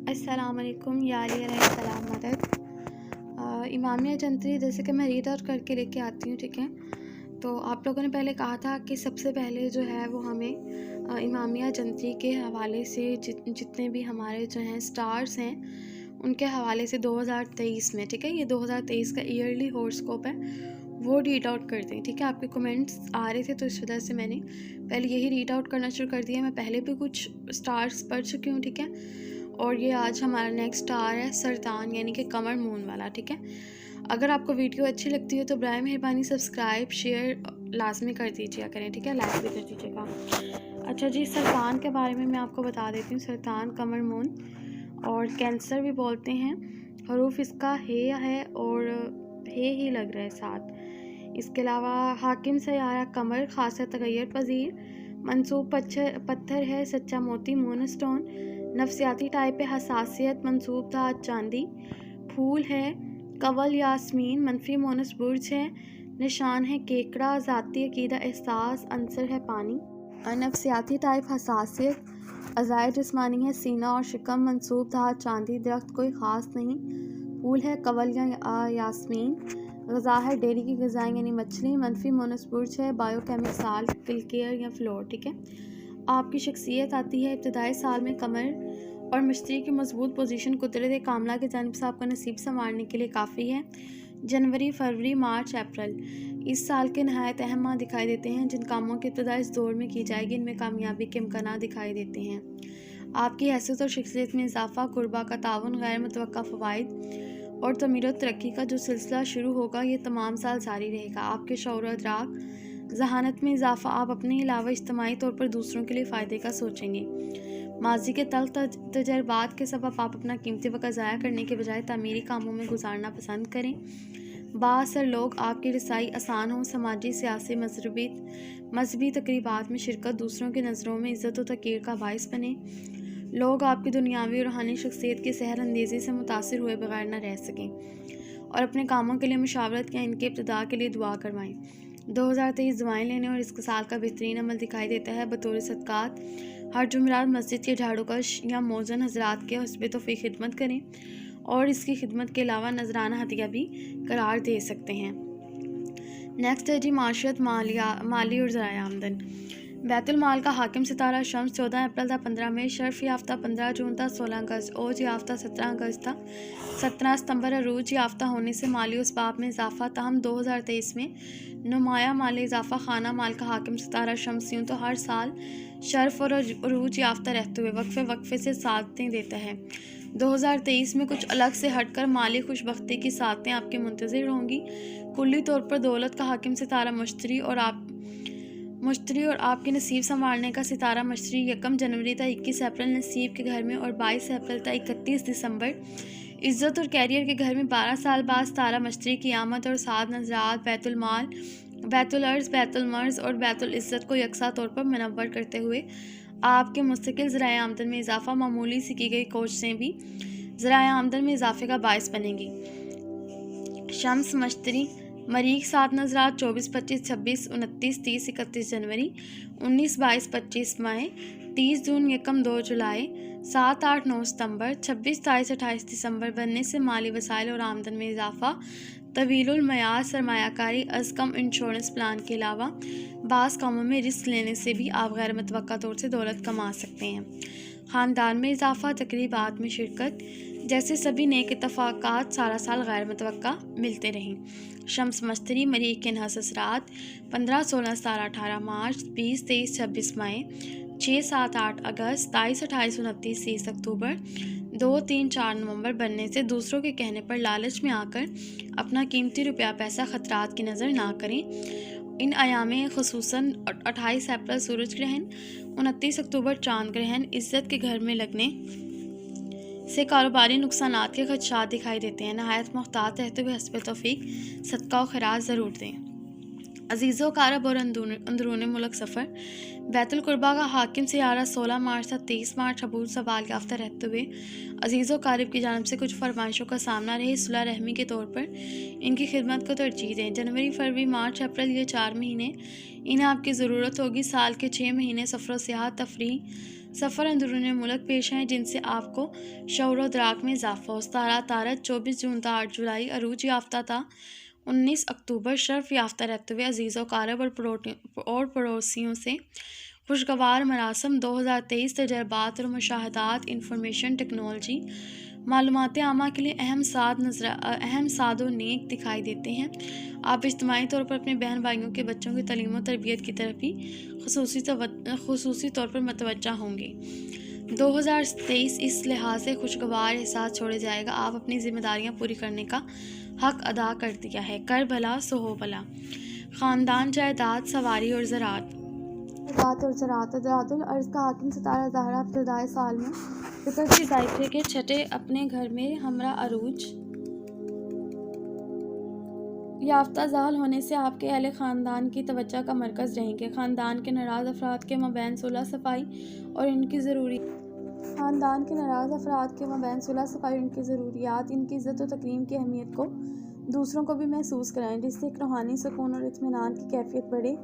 अस्सलामुअलैकुम या सलाम मदद। इमामिया जंतरी जैसे कि मैं रीड आउट करके लेके आती हूँ, ठीक है। तो आप लोगों ने पहले कहा था कि सबसे पहले जो है वो हमें इमामिया जंतरी के हवाले से जितने भी हमारे जो हैं स्टार्स हैं उनके हवाले से 2023 में, ठीक है, ये 2023 का ईयरली हॉरोस्कोप है, वो रीड आउट कर दें, ठीक है। आपके कमेंट्स आ रहे थे तो इस वजह से मैंने पहले यही रीड आउट करना शुरू कर दिया। मैं पहले भी कुछ स्टार्स पढ़ चुकी हूँ, ठीक है। और ये आज हमारा नेक्स्ट स्टार है सरतान, यानी कि कमर मून वाला, ठीक है। अगर आपको वीडियो अच्छी लगती है तो बराए मेहरबानी सब्सक्राइब शेयर लाजमी कर दीजिए करें, ठीक है, लाइक भी कर दीजिएगा। अच्छा जी, सरतान के बारे में मैं आपको बता देती हूँ। सरतान कमर मून और कैंसर भी बोलते हैं। हरूफ इसका है और हे ही लग रहा है साथ। इसके अलावा हाकिम सयारा कमर, खासा तगैर पजीर, मनसूब पत्थर है, सच्चा मोती मून स्टोन, नफसियाती टाइप पे हसासियत, मनसूब था चांदी, फूल है कवल यास्मीन, मनफी मोनस बुर्ज है, निशान है केकड़ा, ज़ाती अकीदा एहसास, अंसर है पानी, नफसियाती टाइप हसासियत, अज़ाय जिस्मानी है सीना और शिकम, मनसूब था चांदी, दरख्त कोई ख़ास नहीं, फूल है कवल या यास्मीन, गज़ा है डेयरी की गज़ाएँ यानी मछली, मनफी मोनस बुर्ज है बायोकेमिक साल, किलकेयर या फ्लोर, ठीक है। आपकी शख्सियत आती है इब्तदाई साल में कमर और मश्तरी की मजबूत पोजीशन कुदरत कामला की जानिब से आपका नसीब संवारने के लिए काफ़ी है। जनवरी, फरवरी, मार्च, अप्रैल इस साल के नहायत अहम माह दिखाई देते हैं। जिन कामों की इब्तदा इस दौर में की जाएगी इनमें कामयाबी के इम्कान दिखाई देते हैं। आपकी हैसियत और शख्सियत में इजाफा, कुर्बा का ताउन, गैर मुतवक्का फ़वाइद और तमीर और तरक्की का जो सिलसिला शुरू होगा ये तमाम साल जारी रहेगा। आपके शौर और अदराक, जहानत में इजाफा, आप अपने अलावा इज्तमाही तौर पर दूसरों के लिए फ़ायदे का सोचेंगे। माजी के तल्ख तजर्बात के सबब आप अपना कीमती वक़्त ज़ाया करने के बजाय तामीरी कामों में गुजारना पसंद करें। बाअसर लोग आपकी रसाई आसान हो, समाजी, सियासी, मजहबी तकरीबात में शिरकत दूसरों की नज़रों में इज़्ज़त व तक़ीर का बाइस बने। लोग आपकी दुनियावी और रूहानी शख्सियत की सहर अंदेज़ी से मुतासिर हुए बगैर न रह सकें और अपने कामों के लिए मुशावरत या इनके इब्तिदा के लिए दुआ करवाएं। 2023 दुआएं लेने और इसके साल का बेहतरीन अमल दिखाई देता है। बतौर सदक़ात हर जुमेरात मस्जिद के झाड़ूकश या मौज़न हज़रात के हस्बे तौफ़ीक़ खिदमत करें और इसकी खिदमत के अलावा नजराना हदिया भी करार दे सकते हैं। नेक्स्ट है जी माशरत, माली और ज़राए आमदन। बैतुल माल का हाकिम सितारा शम्स 14 अप्रैल था 15 मई, शर्फ याफ्ता 15 जून था 16 अगस्त, ओज याफ्ता 17 अगस्त था 17 सितंबर, अरूज याफ्ता होने से माली उसबाब में इजाफा। ताहम 2023 में नुमाया माली इजाफा। खाना माल का हाकिम सितारा शम्स यूँ तो हर साल शर्फ और अरूज याफ्ता रहते हुए वक्फे से सादतें देता है। 2023 में कुछ अलग से हटकर माली खुशबख्ती की सादतें आपके मुंतज़िर होंगी। कुल्ली तौर पर दौलत का हाकिम सितारा मुश्तरी और आपके नसीब संभालने का सितारा मशरी 1 जनवरी तक 21 अप्रैल नसीब के घर में और 22 अप्रैल तक 31 दिसंबर इज़्ज़त और कैरियर के घर में। 12 साल बाद सितारा मशरी की आमद और साद नज़रात बैतुल माल, बैतुल अर्ज़, बैतुल मर्ज़ और बैतुल इज़्ज़त को यकसा तौर पर मनव्वर करते हुए आपके मुस्तकिल ज़राए आमदन में इजाफा, मामूली सी की गई कोशिशें भी ज़राए आमदन में इजाफे का बायस बनेंगी। शम्स मश्तरी मरीख 7 नज़रात 24, 25, 26, 29, 30, 31 जनवरी, 19, 22, 25 मई, 30 जून, 1, 2 जुलाई, 7, 8, 9 सितंबर, 26, 27, 28 दिसंबर बनने से माली वसाइल और आमदन में इजाफा, तवीलुल मयाद सरमायाकारी, अज़ कम इंश्योरेंस प्लान के अलावा बाज़ कामों में रिस्क लेने से भी आप गैर मुतवक्का तौर से दौलत कमा सकते हैं। ख़ानदान में इजाफा, तकरीबात में शिरकत जैसे सभी नेक इत्तफ़ाक़ात सारा साल गैर मुतवक्का मिलते रहें। शम्स मश्तरी मरीख के नहसरात 15, 16, 17, 18 मार्च, 20, 23, 26 मई, 6, 7, 8 अगस्त, 27, 28, 29, 30 अक्टूबर, 2, 3, 4 नवंबर बनने से दूसरों के कहने पर लालच में आकर अपना कीमती रुपया पैसा खतरात की नज़र ना करें। इन अयामें खुसूसन 28 अप्रैल सूरज ग्रहण, 29 अक्टूबर चांद ग्रहण, इज़्ज़त के घर में लगने से कारोबारी नुकसानात के खदशात दिखाई देते हैं। नहायत मुहतात रहते हुए हस्ब तौफीक सदका व खैरात ज़रूर दें। अजीज़ो कारब और अंदरून मुल्क सफ़र। बैतुल कुर्बा का हाकिम सियारा 16 मार्च तक 23 मार्च अबूल सवाल याफ्ता रहते हुए अजीज़ो कारब की जानब से कुछ फरमाइशों का सामना रहे। सुलह रहमी के तौर पर इनकी खिदमत को तरजीह दें। जनवरी, फरवरी, मार्च, अप्रैल ये 4 महीने इन्हें आपकी ज़रूरत होगी। साल के 6 महीने सफ़र, सियाहत, तफरीह, सफ़र अंदरूनी मुल्क पेश हैं जिनसे आपको शऊर व दराक में इजाफा हो। 17 तारत 24 जून था 8 जुलाई अरूज याफ्ता था 19 अक्टूबर शर्फ याफ्ता रहते हुए अजीज़ व कारब और पड़ोसियों से खुशगवार मरासम 2023 तजर्बात और मुशाहदात इंफॉर्मेशन टेक्नोलॉजी मालूमात आमा के लिए अहम साद व नेक दिखाई देते हैं। आप इज्तिमाई तौर पर अपने बहन भाइयों के बच्चों की तालीम और तरबियत की तरफ भी खुसूसी तौर पर मतवज्जा होंगे। 2023 इस लिहाज से खुशगवार एहसास छोड़े जाएगा। आप अपनी जिम्मेदारियां पूरी करने का हक अदा कर दिया है। कर भला सो हो भला। ख़ानदान, जायदाद, सवारी और ज़राअत ज़राअतुल अर्ज़ का हाकिम सितारा ज़हरा इब्तिदाई साल में फितर की जायके के छठे अपने घर में हमरा अरूज याफ्ता ज़ाल होने से आपके अहले ख़ानदान की तवज्जो का मरकज़ रहेंगे। ख़ानदान के नाराज़ अफराद के मबैन सुलह सफ़ाई और इनकी ज़रूरियात, इनकी इज़्ज़त और तकरीम की अहमियत को दूसरों को भी महसूस कराएं, जिससे एक रूहानी सुकून और इत्मीनान की कैफियत बढ़े।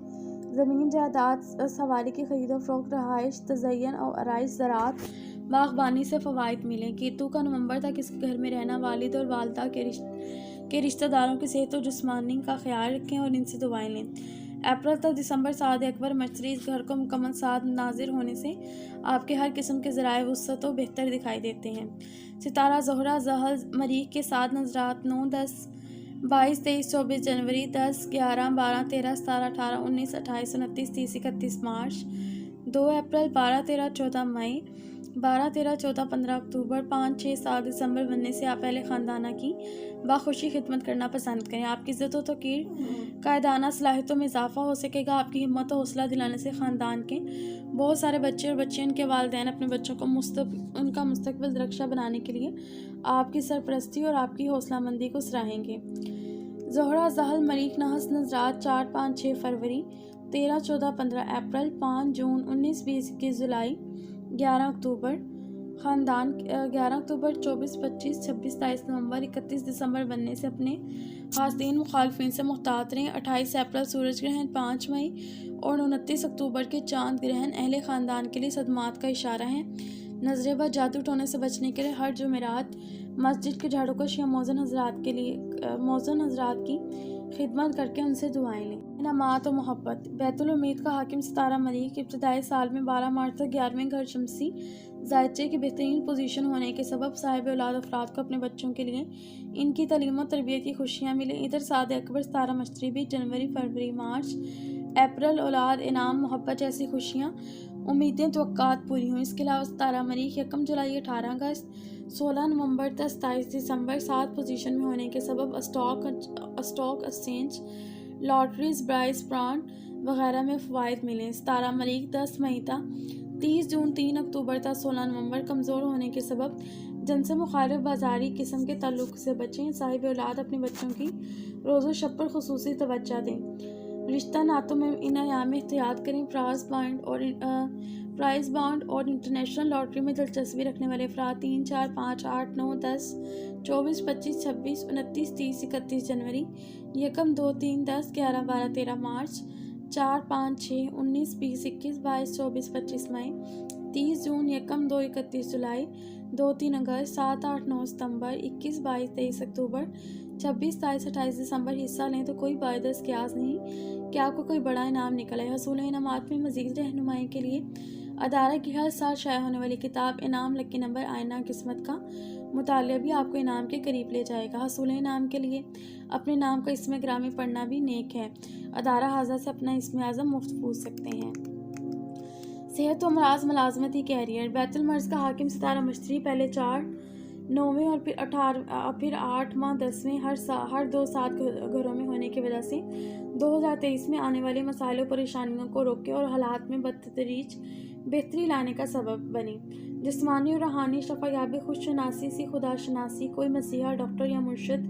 ज़मीन, जायदाद, सवारी की खरीद और फ़रोख्त, रहाइश, तज़य्युन और आराइश, ज़राअत, बागबानी से फ़वाइद मिलें। कीतु का नवंबर तक इस घर में रहना वालिद और वालिदा के रिश्तेदारों की सेहत और जिस्मानी का ख्याल रखें और इनसे दुआएं लें। अप्रैल तक दिसंबर साद अकबर मर्चरी इस घर को मुकम्मल साद नाजिर होने से आपके हर किस्म के ज़राए वुसअत बेहतर दिखाई देते हैं। सितारा ज़ोहरा ज़हल मरीख के साथ नज़रात 9, 10, 22, 23, 24 जनवरी, 10, 11, 12, 13, 17, 18, 19, 28, 29, 30, 31 मार्च, 2 अप्रैल, 12, 13, 14 मई, 12, 13, 14, 15 अक्टूबर, 5, 6, 7 दिसंबर बनने से आप पहले ख़ानदाना की बाखुशी खिदमत करना पसंद करें। आपकी इज़्ज़त व तौक़ीर कायदाना सलाहियतों में इजाफ़ा हो सकेगा। आपकी हिम्मत और हौसला दिलाने से ख़ानदान के बहुत सारे बच्चे और बच्चियाँ के वालिदैन अपने बच्चों को उनका मुस्तकबिल रक्षा बनाने के लिए आपकी सरपरस्ती और आपकी हौसलामंदी को सराहेंगे। ज़ोहरा ज़हल मरीख नहस नज़रात 4, 5, 6 फरवरी, 13, 14, 15 अप्रैल, 5 जून, 19, 20, 21 जुलाई, 11 अक्टूबर। ख़ानदान 11 अक्टूबर, 24, 25, 26, 27 नवंबर, 31 दिसंबर बनने से अपने हासदीन मुखालफिन से मुहतात रहें। 28 अप्रैल सूरज ग्रहण, 5 मई और 29 अक्टूबर के चांद ग्रहण अहले ख़ानदान के लिए सदमात का इशारा है। नजरे व जादू टोने से बचने के लिए हर जुमेरात मस्जिद के झाड़ूकश या मौज़न हज़रात की खिदमत करके उनसे दुआएं लें। इनामात और मोहब्बत। बैतुल उम्मीद का हाकिम सितारा मरीख इब्तिदाई साल में 12 मार्च तक 11वें घर शमसी जायचे की बेहतरीन पोजीशन होने के सबब साहिब औलाद अफराद को अपने बच्चों के लिए इनकी तालीम और तरबियत की खुशियाँ मिलें। इधर साद अकबर सितारा मशतरी भी जनवरी, फरवरी, मार्च, अप्रैल औलाद, इनाम, मोहब्बत जैसी खुशियाँ, उम्मीदें, तवक्कात पूरी हुई। इसके अलावा सितारा मरीख 1 जुलाई, 18 अगस्त, 16 नवंबर तक 27 दिसंबर 7 पोजीशन में होने के सबब stock exchange, lotteries, price brand वगैरह में फ़वाइद मिले। सितारा मरीख 10 मई तक 30 जून, 3 अक्टूबर तक 16 नवंबर कमज़ोर होने के सबब जिनसे मुखालिफ बाजारी किस्म के ताल्लुक़ से बचें। साहिब औलाद अपने बच्चों की रोज़ो शब पर खुसूसी तवज्जो दें। रिश्ता नातों में इन अयाम में एहतियात करें। प्राइस बाउंड और इंटरनेशनल लॉटरी में दिलचस्पी रखने वाले अफराद 3, 4, 5, 8, 9, 10, 24, 25, 26, 29, 30, 31 जनवरी, 1, 2, 3, 10, 11, 12, 13 मार्च, 4, 5, 6, 19, 20, 21, 22, 24, 25 मई, 30 जून, 1, 2, 31 जुलाई, 2, 3 अगस्त, 7, 8, 9 सितंबर, 21, 22, 23 अक्टूबर, 26, 27, 28 दिसंबर हिस्सा लें तो कोई बायदस क्यास नहीं कि आपको कोई बड़ा इनाम निकल आए। हसूल इनामात में मज़ीद रहनुमाई के लिए अदारा की हर साल शाया होने वाली किताब इनाम लकी नंबर आईना किस्मत का मुतालिया भी आपको इनाम के करीब ले जाएगा। हसूल इनाम के लिए अपने नाम का इसमें ग्रामी पढ़ना भी नेक है। अदारा हाजा से अपना इसमें आज़म मुफ्त पूछ सकते हैं। सेहत व मराज मुलाजमती कैरियर। बैतुल मर्ज का हाकिम सितारा मशतरी पहले 4, 9वें और फिर 8 माह 10वें हर 2 साल घरों में होने की वजह से 2023 में आने वाले मसाइल और परेशानियों को रोके और हालात में बतदरीज बेहतरी लाने का सबब बनी। जिस्मानी और रूहानी शफायाबी, खुदशनासी सी खुदाशनासी, कोई मसीहा, डॉक्टर या मुर्शिद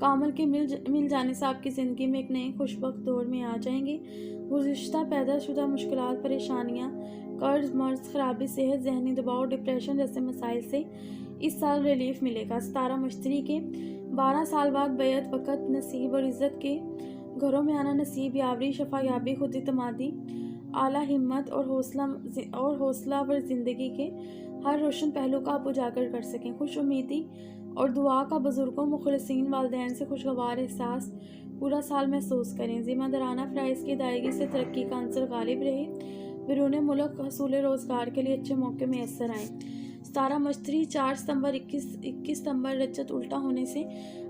कामल के मिल जाने से आपकी ज़िंदगी में एक नए खुशबख्त दौर में आ जाएंगे। गुज़िश्ता पैदाशुदा मुश्किलात, परेशानियाँ, कर्ज, मर्ज, खराबी सेहत, जहनी दबाव, डिप्रेशन जैसे मसाइल से इस साल रिलीफ मिलेगा। सितारा मशतरी के 12 साल बाद बैत, वक़्त, नसीब और इज़्ज़त के घरों में आना, नसीब यावरी, शफायाबी, खुद इत्मादी, आला हिम्मत और हौसलावर ज़िंदगी के हर रोशन पहलू का आप उजागर कर सकें। खुश उम्मीदी और दुआ का बुज़ुर्गों, मुखलिसीन, वालिदैन से खुशगवार एहसास पूरा साल महसूस करें। ज़िम्मेदाराना फ़राइज़ की अदायगी से तरक्की का अंसर गालिब रहे। बैरून मुल्क हसूल रोज़गार के लिए अच्छे मौके मैसर आएँ। 17 मश्तरी 4 सितंबर 21 सितंबर रजत उल्टा होने से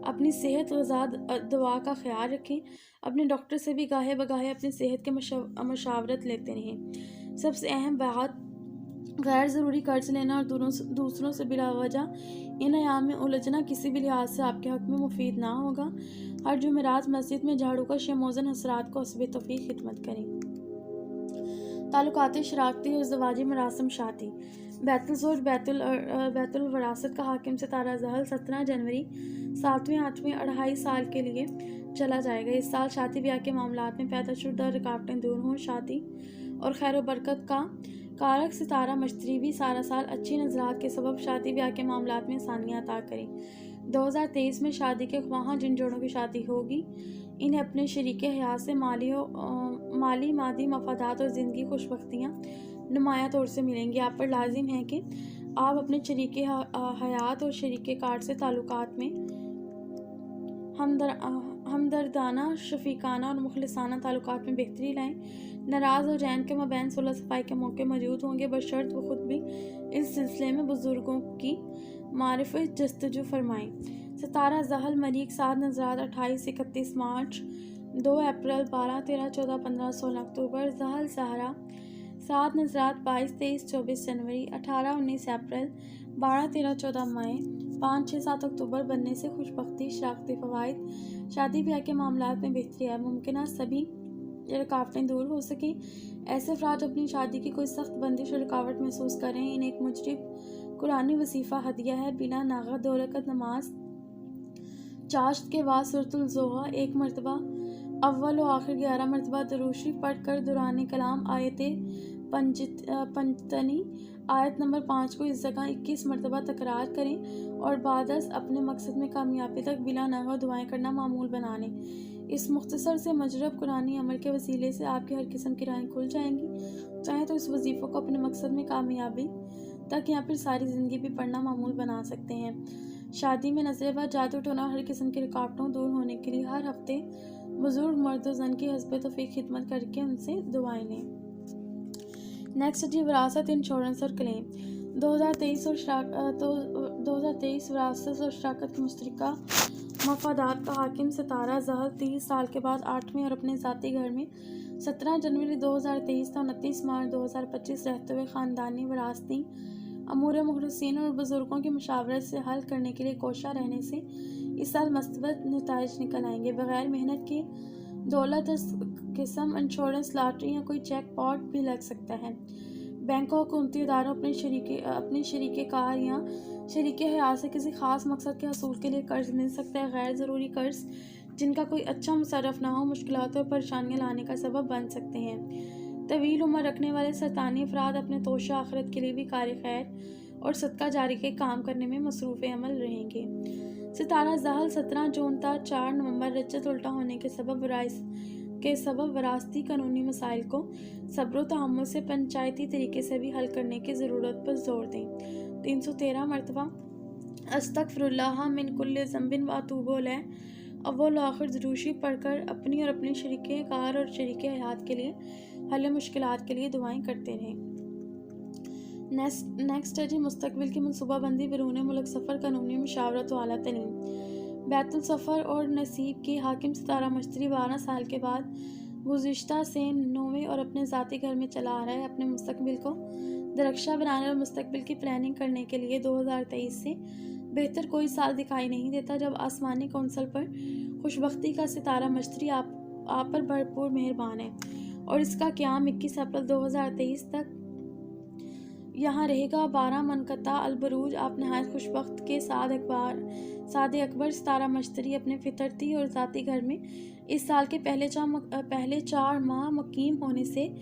अपनी सेहत ग़िज़ा दवा का ख्याल रखें। अपने डॉक्टर से भी गाहे बगाहे अपनी सेहत के मशावरत लेते रहें। सबसे अहम बात, गैर ज़रूरी कर्ज लेना और दूसरों से बिला वजह इन अयाम में उलझना किसी भी लिहाज से आपके हक़ में मुफीद ना होगा। हर जुमेरात मस्जिद में झाड़ू का शेमोज़न हसरात को हस्बे तौफ़ीक़ खिदमत करें। ताल्लुकात शराकती और ज़वाजी मरासम शादी। बैतुल बैतुल वरासत का हाकिम सितारा ज़हल 17 जनवरी 7वें 8वें 2.5 साल के लिए चला जाएगा। इस साल शादी ब्याह के मामलात में पैदाशुदा रुकावटें दूर हों। शादी और खैर व बरकत का कारक सितारा मश्तरी भी सारा साल अच्छी नज़रात के सबब शादी ब्याह के मामलात में आसानियाँ अता करें। 2023 में शादी के ख्वाहां जिन जोड़ों की शादी होगी, इन्हें अपने शरीके हयात से माली मादी मफादात और ज़िंदगी खुशबख्तियाँ नुमाया तौर से मिलेंगी। आप पर लाजिम है कि आप अपने शरीके हयात और शरीके कार से ताल्लुकात में हमदर्दाना, शफीकाना और मुखलिसाना ताल्लुकात में बेहतरी लाएँ। नाराज़ और जैन के मबैन सुलह सफ़ाई के मौके मौजूद होंगे, बशर्त वो ख़ुद भी इस सिलसिले में बुज़ुर्गों की मारिफ़त जस्तजू फरमाएँ। सितारा ज़हल मरीक 7 नज़रात 28-31 मार्च, 2 अप्रैल, 12, 13, 14, 15, 16 अक्टूबर। ज़हल सहरा 7 नज़रात 22, 23, 24 जनवरी, 18, 19 अप्रैल, 12, 13, 14 मई, 5, 6, 7 अक्टूबर बनने से खुशबख्ती, शराकती फ़वाइद, शादी ब्याह के मामलात में बेहतरी है। मुमकिन सभी रुकावटें दूर हो सकें। ऐसे अफराद अपनी शादी की कोई सख्त बंदिश और रुकावट महसूस करें, इन्हें एक मुजरिब कुरानी वजीफ़ा हदिया है। बिना नागा 2 रकअत नमाज चाश्त के बाद सूरतुल ज़ोहा 1 मरतबा, अव्वल व आखिर 11 मरतबा दुरूद शरीफ पढ़ कर दुराने कलाम आयते पंजतनी आयत नंबर 5 को इस जगह 21 मरतबा तकरार करें और बादस अपने मकसद में कामयाबी तक बिला नागा दुआएं करना मामूल बना लें। इस मुख्तसर से मजरब कुरानी अमल के वसीले से आपकी हर किस्म की राहें खुल जाएंगी। चाहे तो इस वजीफ़े को अपने मकसद में कामयाबी तक या फिर सारी ज़िंदगी भी पढ़ना मामूल बना सकते हैं। शादी में नज़रेबाज, जादू टोना, हर किस्म की रुकावटों दूर होने के लिए हर हफ्ते बुजुर्ग मर्द ज़न की हस्बे तौफीक खिदमत करके उनसे दुआएं लें। नेक्स्ट जी, विरासत, इंश्योरेंस और क्लेम। 2023 विरासत और शराकत के मुश्तरका मफादात का हाकिम सितारा ज़हल 30 साल के बाद 8वें और अपने ज़ाती घर में 17 जनवरी 2023 से 29 मार्च 2025 रहते हुए ख़ानदानी विरासती अमूर मुखलिसीन और बुज़ुर्गों की मशावरत से हल करने के लिए कोशा रहने से इस साल मस्बत नताइज निकल आएंगे। बग़ैर मेहनत के दौलत किस्म इंश्योरेंस, लॉटरी या कोई जैकपॉट भी लग सकता है। बैंकों, हुकूमती इदारों अपने शरीके कार या शरीके हयात से किसी ख़ास मकसद के हसूल के लिए कर्ज मिल सकता है। गैर ज़रूरी कर्ज जिनका कोई अच्छा मुसर्रफ ना हो मुश्किलात और परेशानियाँ लाने का सबब बन सकते हैं। तवील उम्र रखने वाले सरतानी अफराद अपने तोशा आखिरत के लिए भी कार खैर और सदका जारी के काम करने में मसरूफ़ अमल रहेंगे। सितारा ज़हल 17 जून तक 4 नवंबर रजत उल्टा होने के सबब वरासती कानूनी मसाइल को सब्र तहम्मुल से पंचायती तरीके से भी हल करने की ज़रूरत पर जोर दें। 313 मरतबा अस्तगफिरुल्लाह मिन कुल्लि ज़ंबिन व अतूबु इलैह अव्वल आखिर ज़रूशी पढ़कर अपनी और अपने शरीके कार और शरीके हयात के लिए हल मुश्किलात के लिए दुआएं करते रहें। नेक्स्ट है जी, मुस्तकबिल की मनसूबाबंदी, बैरून मुल्क सफ़र, कानूनी मशावरत व आला तलीम। बैतुल सफ़र और नसीब की हाकिम सितारा मश्तरी 12 साल के बाद गुज़िश्ता से 9वें और अपने ज़ाती घर में चला आ रहा है। अपने मुस्तकबिल को दरख्शा बनाने और मुस्तकबिल की प्लानिंग करने के लिए 2023 से बेहतर कोई साल दिखाई नहीं देता, जब आसमानी कौंसल पर खुशबख्ती का सितारा मश्तरी आप पर भरपूर मेहरबान है और इसका क़याम 21 अप्रैल 2023 तक यहाँ रहेगा। 12 मनकता अलबरूज आप नहायत खुशबख्त के सादे अकबर सितारा मश्तरी अपने फितरती और ज़ाती घर में इस साल के पहले 4 माह मुकीम होने से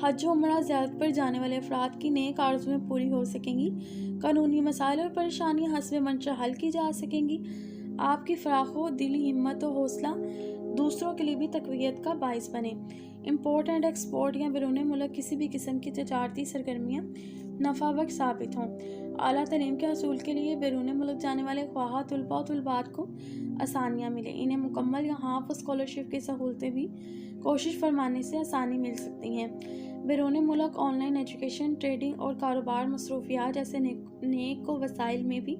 हज व उम्रा ज़ियारत पर जाने वाले अफराद की नेक आरज़ुएं पूरी हो सकेंगी। कानूनी मसाइल और परेशानियाँ हस्बे मंशा हल की जा सकेंगी। आपकी फ़राखो दिली हिम्मत और हौसला दूसरों के लिए भी तक़वियत का बाइस बने। इम्पोर्ट एंड एक्सपोर्ट या बैरून मुल्क किसी भी किस्म की तजारती सरगर्मियाँ नफ़ा बख्श साबित हों। आला तलीम के हसूल के लिए बैरून मुल्क जाने वाले ख्वाहा तलबा और तलबात को आसानियाँ मिलें। इन्हें मुकम्मल या हाफ स्कॉलरशिप की सहूलतें भी कोशिश फरमाने से आसानी मिल सकती हैं। बैरून मुल्क ऑनलाइन एजुकेशन, ट्रेडिंग और कारोबार मसरूफियात जैसे नेक को वसाइल में भी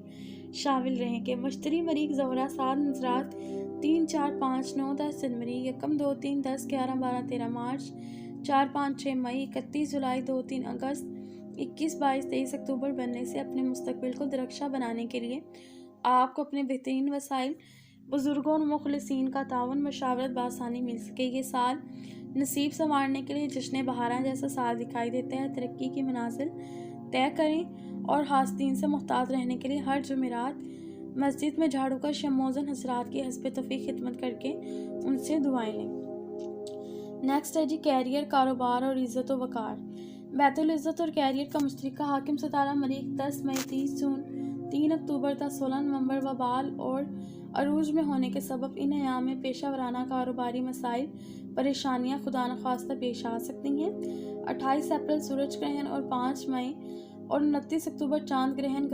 शामिल रहें। कि मश्तरी मरीक ज़ोहरा 7 नज़रात 3, 4, 5, 9, 10 जनवरी, 1, 2, 3, 10, 11, 12, 13 मार्च, 4, 5, 6 मई, 31 जुलाई, 2, 3 अगस्त, 21, 22, 23 अक्टूबर बनने से अपने मुस्तकबिल को दरख्शा बनाने के लिए आपको अपने बेहतरीन वसाइल, बुज़ुर्गों और मुखलिसीन का ताउन मशावरत बासानी मिल सके। ये साल नसीब संवारने के लिए जश्न बहारां जैसा साल दिखाई देता है। तरक्की की मनाजिल तय करें और हासदीन से मुहतात रहने के लिए हर जुमेरात मस्जिद में झाड़ू का शमोजन हजरात की हस्ब तौफीक खिदमत करके उनसे दुआएं लें। नेक्स्ट है जी कैरियर, कारोबार और इज़्ज़त व वक़ार। बैतुल इज़्ज़त और कैरियर का मुश्तरका हाकिम सितारा मरीख 10 मई, 30 जून, 3 अक्टूबर तक 16 नवंबर वबाल और अरूज में होने के सबब इन अयाम में पेशा वराना कारोबारी मसाइल परेशानियाँ खुदा न खास्ता पेश आ सकती हैं। 28 अप्रैल सूरज ग्रहण और 5 मई और 29 अक्टूबर चांद ग्रहण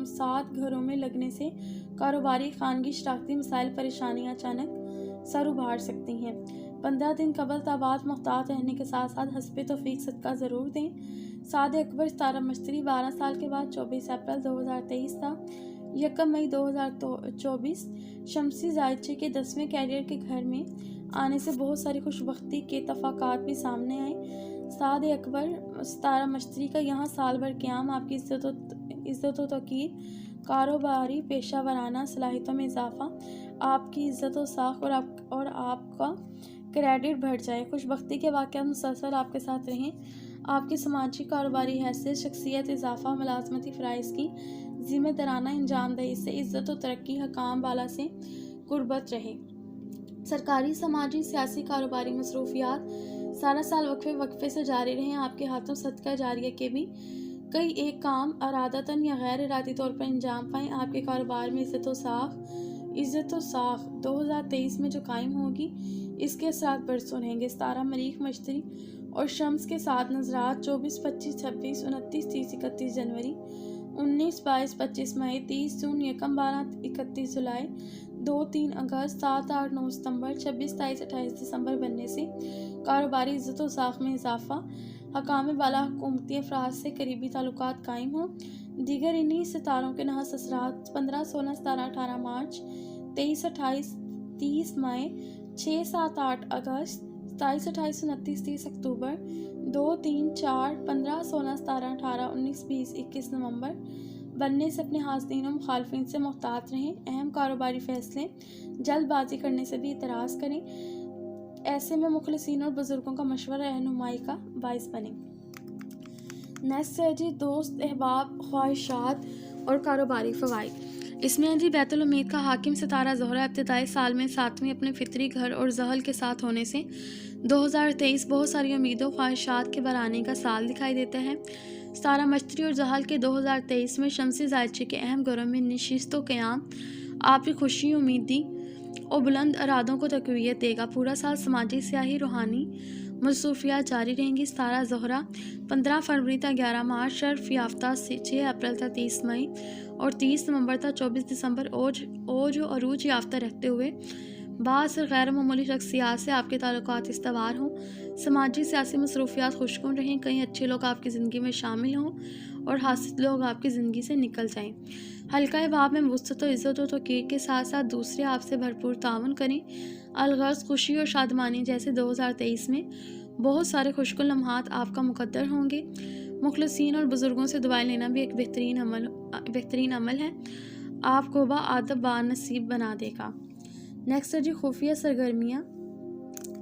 7 घरों में लगने से कारोबारी खानगी शराकती मसाइल परेशानियाँ अचानक सर उभार सकती हैं। 15 दिन कबल ताबात मुहतात रहने के साथ साथ हस्बे तौफीक सदका ज़रूर दें। साद अकबर सितारा मश्तरी 12 साल के बाद 24 अप्रैल 2023 था। 1 मई 2024 शमसी जायचे के 10वें कैरियर के घर में आने से बहुत सारी खुशबख्ती के तफाकात भी सामने आए। साद अकबर सितारा मश्तरी का यहाँ साल भर क़याम आपकी इज़्ज़त व तौक़ीर, कारोबारी पेशा वराना सलाहियतों में इजाफ़ा, आपकी इज़्ज़त व साख और आपका क्रेडिट बढ़ जाए। खुशबख्ती के वाक़यात मुसलसल आपके साथ रहें। आपकी समाजी कारोबारी हैसियत, शख्सियत, इजाफ़ा, मुलाज़मती फ़राइज़ की ज़िम्मेदाराना अंजामदही से इज़्ज़त व तरक्की, हकाम बाला से कुर्बत रहे। सरकारी, समाजी, सियासी, कारोबारी मसरूफियात सारा साल वक्फे से जारी रहें। आपके हाथों सदका जारिया के भी कई एक काम अरादतन या गैर इरादी तौर पर अंजाम पाएँ। आपके कारोबार में इज़्ज़त व साख 2023 में जो कायम होगी इसके असरात बरसों रहेंगे। सितारा मरीख मश्तरी और शम्स के 7 नज़रात 24, 25, 26, 29, 30, 31 जनवरी, 19, 22, 25 मई, 30 जून, 1, 12, 31 जुलाई, 2, 3 अगस्त, 7, 8, 9 सितंबर, 26, 27, 28 दिसंबर बनने से कारोबारी इज़्ज़त व साख में इजाफ़ा, हकाम बाला हुकूमती अफराद से करीबी ताल्लुकात कायम हों। दीगर इन्हीं सितारों के नहस असरात 15, 16, 17, 18 मार्च, 23, 28, 30 मई, 6, 7, 8 अगस्त, 27, 28, 29, 30 अक्टूबर, 2, 3, 4, 15, 16, 17, 18, 19, 20, 21 नवंबर बनने से अपने हासदीन और मुखालफिन से मुहतात रहें। अहम कारोबारी फैसले जल्दबाजी करने से भी इतराज़ करें। ऐसे में मुखलिसीन और बुज़ुर्गों का मशवरा रहनुमाई का बाइस बने। नेक्स्ट है जी दोस्त, अहबाब, ख्वाहिशात और कारोबारी फ़वाइद। इसमें है जी बैतुल उम्मीद का हाकिम सितारा ज़ोहरा इब्तिदाई साल में 7वीं अपने फितरी घर और जहल के साथ होने से 2023 बहुत सारी उम्मीदों ख्वाहिशात के बराने का साल दिखाई देता है। सितारा मश्तरी और जहल के 2023 में शमसी जायचे के अहम घरों में नशिस्तो क़याम आपकी खुशी, उम्मीदी और बुलंद इरादों को तक़वियत देगा। पूरा साल समाजी, सियाही, रूहानी मसरूफियात जारी रहेंगी। सितारा ज़ोहरा 15 फरवरी तक 11 मार्च, शर्फ याफ्ता 6 अप्रैल तक 30 मई और 30 नवंबर तक 24 दिसंबर ओज और अरूज याफ्ता रहते हुए बास गैर मामूली शख्सियात से आपके ताल्लुकात इस्तवार हों। समाजी, सियासी मसरूफियात खुशकुन रहें। कई अच्छे लोग आपकी ज़िंदगी में शामिल हों और हासिल लोग आपकी ज़िंदगी से निकल जाएं। हल्का बाब में वुसअत और इज़्ज़त और तौक़ीर के साथ साथ दूसरे आपसे भरपूर तावन करें। अलगर्ज़ खुशी और शादमानी जैसे 2023 में बहुत सारे खुशकुन लम्हात आपका मुकद्दर होंगे। मुखलिसीन और बुज़ुर्गों से दुआएं लेना भी एक बेहतरीन अमल है। आपको बाअदब बानसीब बना देगा। नेक्स्ट है जी खुफिया सरगर्मियाँ,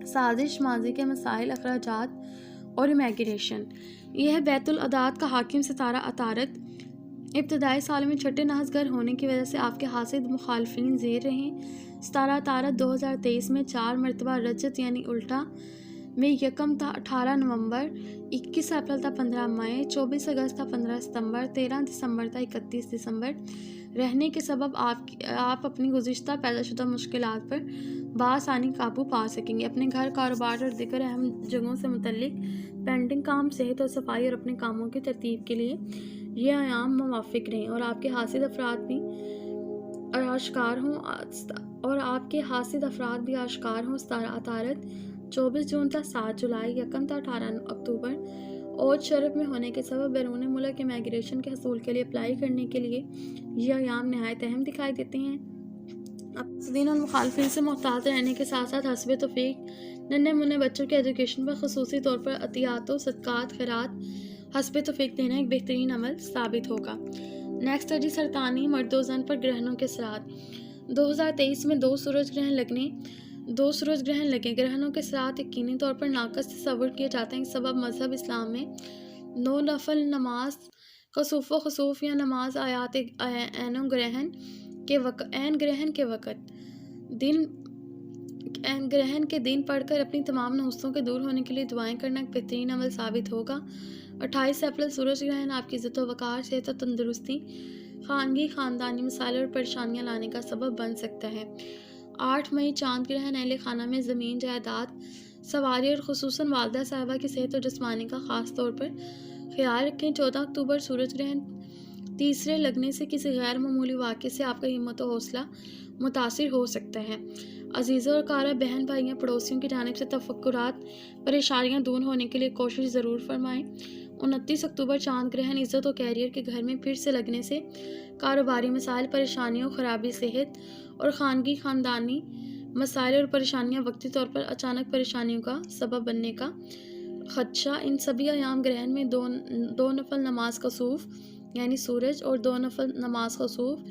साजिश, माजी के मसाइल, अखराजात और इमेग्रेशन। यह है बैतुल अदात का हाकिम सितारा अतारत। इब्तदाई साल में छठे नहसगर होने की वजह से आपके हासिद मुखालफिन ज़ेर रहें। सितारा अतारत 2023 में 4 मरतबा रजत यानी उल्टा में यकम था 18 नवंबर, 21 अप्रैल था 15 मई, 24 अगस्त था 15 सितंबर, 13 दिसंबर था 31 दिसंबर रहने के सबब आप अपनी गुज़िश्ता पैदाशुदा मुश्किलात पर बआसानी काबू पा सकेंगे। अपने घर, कारोबार और दीगर अहम जगहों से मुतल्लिक पेंडिंग काम, सेहत और सफाई और अपने कामों की तरतीब के लिए ये आयाम मुवाफिक रहें और आपके हासिल अफराद भी आश्कार हों। तारत 24 जून तक 7 जुलाई, यकम तक 18 अक्टूबर और शरफ में होने के सबब बैरून मुल्क इमिग्रेशन के हसूल के लिए अप्लाई करने के लिए ये अयाम नहायत अहम दिखाई देते हैं। दिन और मुखालफिन से मोहतात रहने के साथ साथ हस्ब तौफीक नन्हे मुन्ने बच्चों के एजुकेशन पर खसूसी तौर पर अतियात, सदकात, खैरात हस्ब तौफीक देना एक बेहतरीन अमल साबित होगा। नेक्स्ट है जी सरतानी मर्द व ज़न पर ग्रहणों के असरात। 2023 में 2 सूरज ग्रहण लगे। ग्रहणों के असरात यकीनी तौर पर नाकस तस्वुर किए जाते हैं। सबब मजहब इस्लाम में 9 नफल नमाज खसूफ व खसूफ या नमाज आयात ऐन ग्रहण के दिन पढ़कर अपनी तमाम नहुस्तों के दूर होने के लिए दुआएं करना एक बेहतरीन अमल साबित होगा। 28 अप्रैल सूरज ग्रहण आपकी इज्जत व वक़ार, सेहत और तंदुरुस्ती, खानगी खानदानी मसाइल और परेशानियां लाने का सबब बन सकता है। 8 मई चांद ग्रहण अहले खाना में ज़मीन, जायदाद, सवारी और खुसूसन वालदा साहिबा की सेहत और जिस्मानी का ख़ास तौर पर ख्याल रखें। 14 अक्टूबर सूरज ग्रहण तीसरे लगने से किसी गैर मामूली वाक़े से आपका हिम्मत और हौसला मुतासिर हो सकता है। अजीज़ों और कारा बहन भाइयों पड़ोसियों की जानिब से तफक्कुरात परेशानियां दूर होने के लिए कोशिश ज़रूर फरमाएं। 29 अक्टूबर चांद ग्रहण इज़्ज़त और कैरियर के घर में फिर से लगने से कारोबारी मसाइल, परेशानियों, ख़राबी सेहत और खानगी खानदानी मसाइल और परेशानियां वक्ती तौर पर अचानक परेशानियों का सबब बनने का खदशा। इन सभी अयाम ग्रहण में दो नफल नमाज कसूफ यानी सूरज और 2 नफल नमाज खसूफ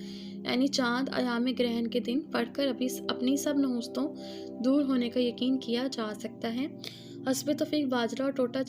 यानी चांद अयाम ग्रहण के दिन पढ़कर अपनी सब नहुस्तों दूर होने का यकीन किया जा सकता है। हस्ब तौफीक बाजरा और टोटा